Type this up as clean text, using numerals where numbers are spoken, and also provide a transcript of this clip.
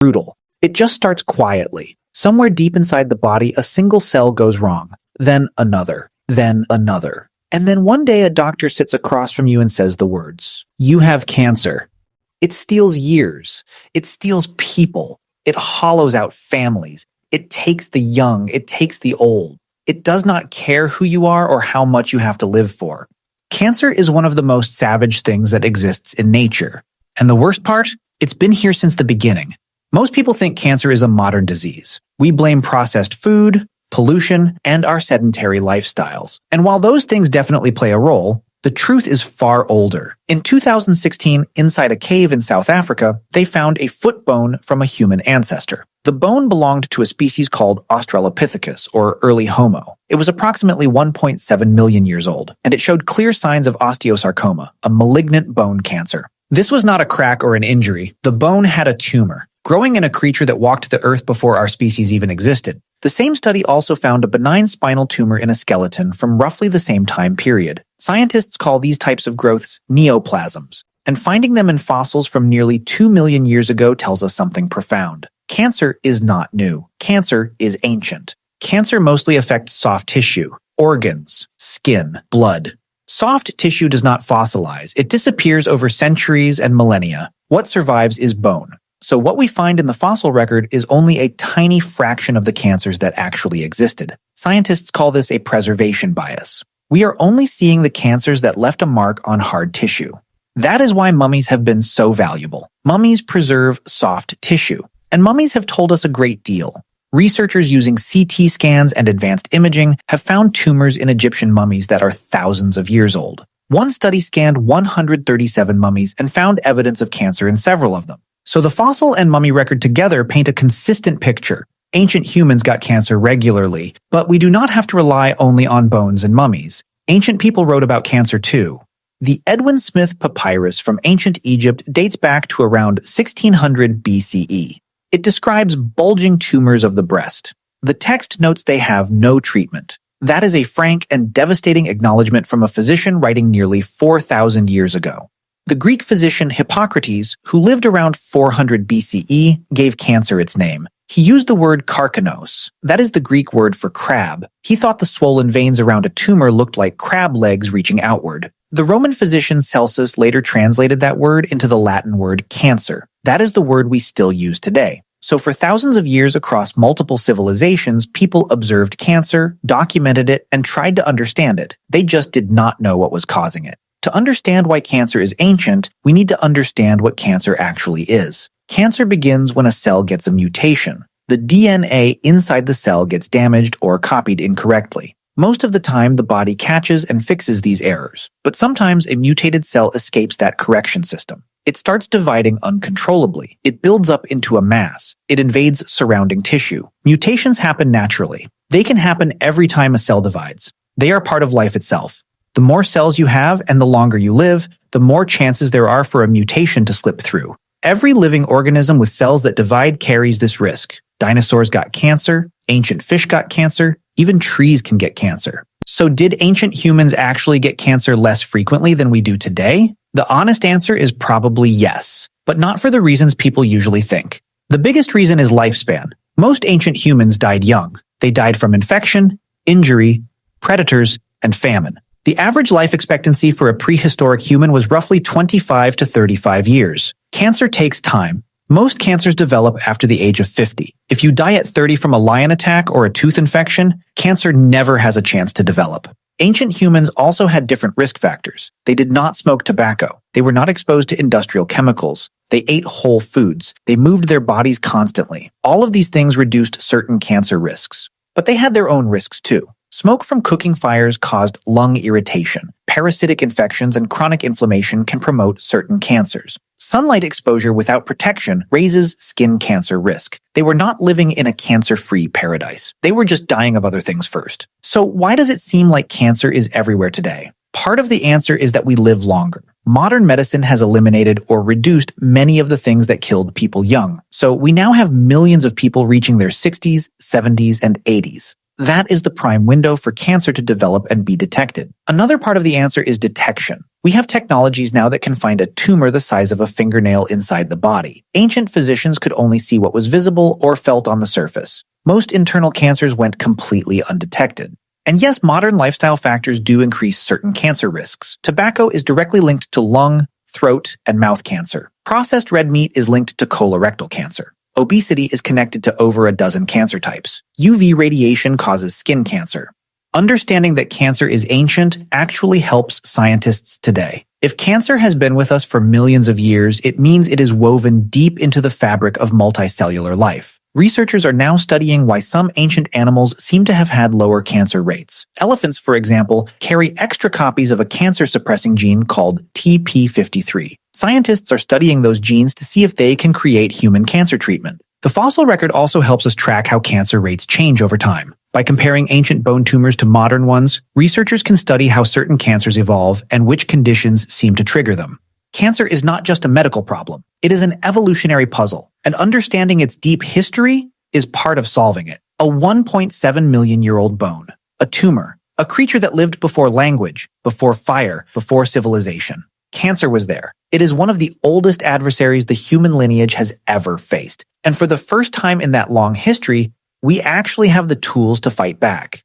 brutal. It just starts quietly. Somewhere deep inside the body, a single cell goes wrong. Then another. Then another. And then one day a doctor sits across from you and says the words, "You have cancer." It steals years. It steals people. It hollows out families. It takes the young. It takes the old. It does not care who you are or how much you have to live for. Cancer is one of the most savage things that exists in nature. And the worst part? It's been here since the beginning. Most people think cancer is a modern disease. We blame processed food, pollution, and our sedentary lifestyles. And while those things definitely play a role, the truth is far older. In 2016, inside a cave in South Africa, they found a foot bone from a human ancestor. The bone belonged to a species called Australopithecus, or early Homo. It was approximately 1.7 million years old, and it showed clear signs of osteosarcoma, a malignant bone cancer. This was not a crack or an injury. The bone had a tumor, growing in a creature that walked the earth before our species even existed. The same study also found a benign spinal tumor in a skeleton from roughly the same time period. Scientists call these types of growths neoplasms, and finding them in fossils from nearly 2 million years ago tells us something profound. Cancer is not new. Cancer is ancient. Cancer mostly affects soft tissue, organs, skin, blood. Soft tissue does not fossilize. It disappears over centuries and millennia. What survives is bone. So what we find in the fossil record is only a tiny fraction of the cancers that actually existed. Scientists call this a preservation bias. We are only seeing the cancers that left a mark on hard tissue. That is why mummies have been so valuable. Mummies preserve soft tissue. And mummies have told us a great deal. Researchers using CT scans and advanced imaging have found tumors in Egyptian mummies that are thousands of years old. One study scanned 137 mummies and found evidence of cancer in several of them. So the fossil and mummy record together paint a consistent picture. Ancient humans got cancer regularly, but we do not have to rely only on bones and mummies. Ancient people wrote about cancer too. The Edwin Smith Papyrus from ancient Egypt dates back to around 1600 BCE. It describes bulging tumors of the breast. The text notes they have no treatment. That is a frank and devastating acknowledgement from a physician writing nearly 4,000 years ago. The Greek physician Hippocrates, who lived around 400 BCE, gave cancer its name. He used the word karkinos. That is the Greek word for crab. He thought the swollen veins around a tumor looked like crab legs reaching outward. The Roman physician Celsus later translated that word into the Latin word cancer. That is the word we still use today. So for thousands of years across multiple civilizations, people observed cancer, documented it, and tried to understand it. They just did not know what was causing it. To understand why cancer is ancient, we need to understand what cancer actually is. Cancer begins when a cell gets a mutation. The DNA inside the cell gets damaged or copied incorrectly. Most of the time, the body catches and fixes these errors, but sometimes a mutated cell escapes that correction system. It starts dividing uncontrollably. It builds up into a mass. It invades surrounding tissue. Mutations happen naturally. They can happen every time a cell divides. They are part of life itself. The more cells you have and the longer you live, the more chances there are for a mutation to slip through. Every living organism with cells that divide carries this risk. Dinosaurs got cancer, ancient fish got cancer, even trees can get cancer. So did ancient humans actually get cancer less frequently than we do today? The honest answer is probably yes, but not for the reasons people usually think. The biggest reason is lifespan. Most ancient humans died young. They died from infection, injury, predators, and famine. The average life expectancy for a prehistoric human was roughly 25 to 35 years. Cancer takes time. Most cancers develop after the age of 50. If you die at 30 from a lion attack or a tooth infection, cancer never has a chance to develop. Ancient humans also had different risk factors. They did not smoke tobacco. They were not exposed to industrial chemicals. They ate whole foods. They moved their bodies constantly. All of these things reduced certain cancer risks. But they had their own risks too. Smoke from cooking fires caused lung irritation. Parasitic infections and chronic inflammation can promote certain cancers. Sunlight exposure without protection raises skin cancer risk. They were not living in a cancer-free paradise. They were just dying of other things first. So why does it seem like cancer is everywhere today? Part of the answer is that we live longer. Modern medicine has eliminated or reduced many of the things that killed people young. So we now have millions of people reaching their 60s, 70s, and 80s. That is the prime window for cancer to develop and be detected. Another part of the answer is detection. We have technologies now that can find a tumor the size of a fingernail inside the body. Ancient physicians could only see what was visible or felt on the surface. Most internal cancers went completely undetected. And yes, modern lifestyle factors do increase certain cancer risks. Tobacco is directly linked to lung, throat, and mouth cancer. Processed red meat is linked to colorectal cancer. Obesity is connected to over a dozen cancer types. UV radiation causes skin cancer. Understanding that cancer is ancient actually helps scientists today. If cancer has been with us for millions of years, it means it is woven deep into the fabric of multicellular life. Researchers are now studying why some ancient animals seem to have had lower cancer rates. Elephants, for example, carry extra copies of a cancer-suppressing gene called TP53. Scientists are studying those genes to see if they can create human cancer treatment. The fossil record also helps us track how cancer rates change over time. By comparing ancient bone tumors to modern ones, researchers can study how certain cancers evolve and which conditions seem to trigger them. Cancer is not just a medical problem. It is an evolutionary puzzle, and understanding its deep history is part of solving it. A 1.7 million-year-old bone, a tumor, a creature that lived before language, before fire, before civilization. Cancer was there. It is one of the oldest adversaries the human lineage has ever faced. And for the first time in that long history, we actually have the tools to fight back.